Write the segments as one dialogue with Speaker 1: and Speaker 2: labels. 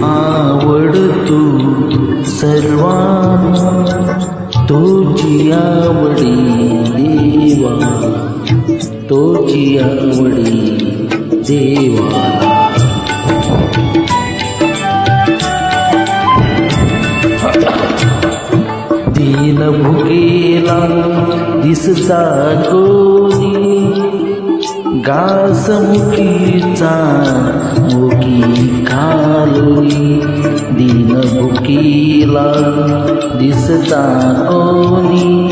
Speaker 1: आवडतो सर्वांना, तुझी आवडी देवा, तुझी आवडी देवाला. दीन भुकेला दिसता कोणी, घास मुठीचा मुठी खालोनी. दीन भुकेला दिसता कोणी,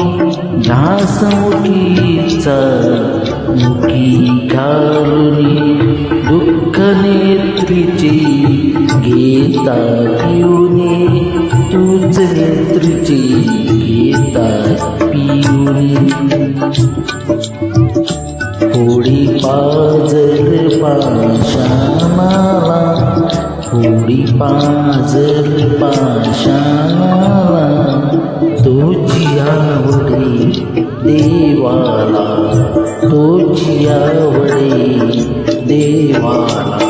Speaker 1: घास मुठीचा मुठी खालोनी. दुःख नेत्रीचे घेता पिऊनी, तूच नेत्रीचे घेता पिऊनी. होडी पाजर पाषाणाला, होडी पाजर पाषाणाला, तुझी आवडी देवाला, तुझी आवडी देवाला.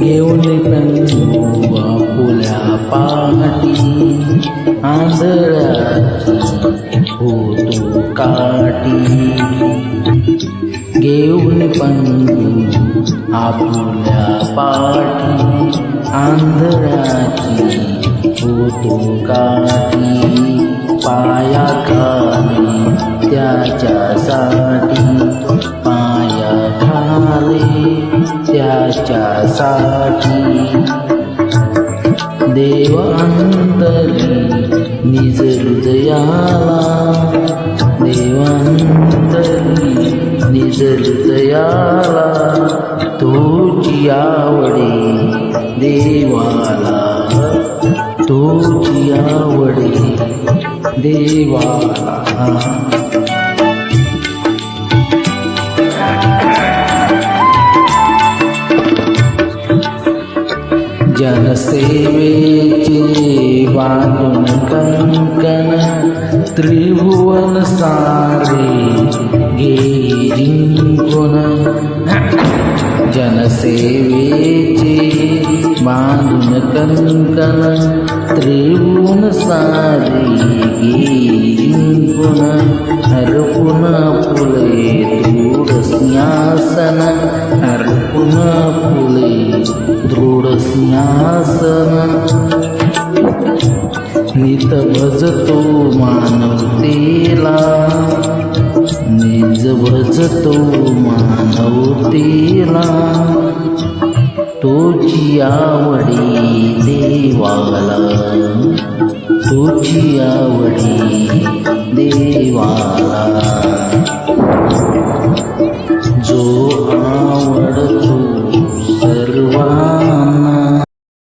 Speaker 1: घेऊन तंतू आपुल्या पाठी, आंधळ्याची होतो काठी. घेऊन पंतू आपुल्या पाठी, आंधळ्याची होतो काठी. पायाखाली त्याच्यासाठी, पायाखाली त्याच्यासाठी. देव अंतरी निज हृदयाला, देव अंतरी निज हृदयाला, तुझी आवडी देवाला, तुझी आवडी देवाला. जनसेवेचे बांधून कंकण, त्रिभुवन सारे घे जिंकून. जनसेवेचे बांधून कंकण, त्रिभुवन सारे घे जिंकून. अर्पुन फुले दृढ सिंहासन, अर्पुन फुले दृढ सिंहासन. नित भजतो मानवतेला, निज भजतो मानवतेला, तुझी आवडी देवाला, तुझी आवडी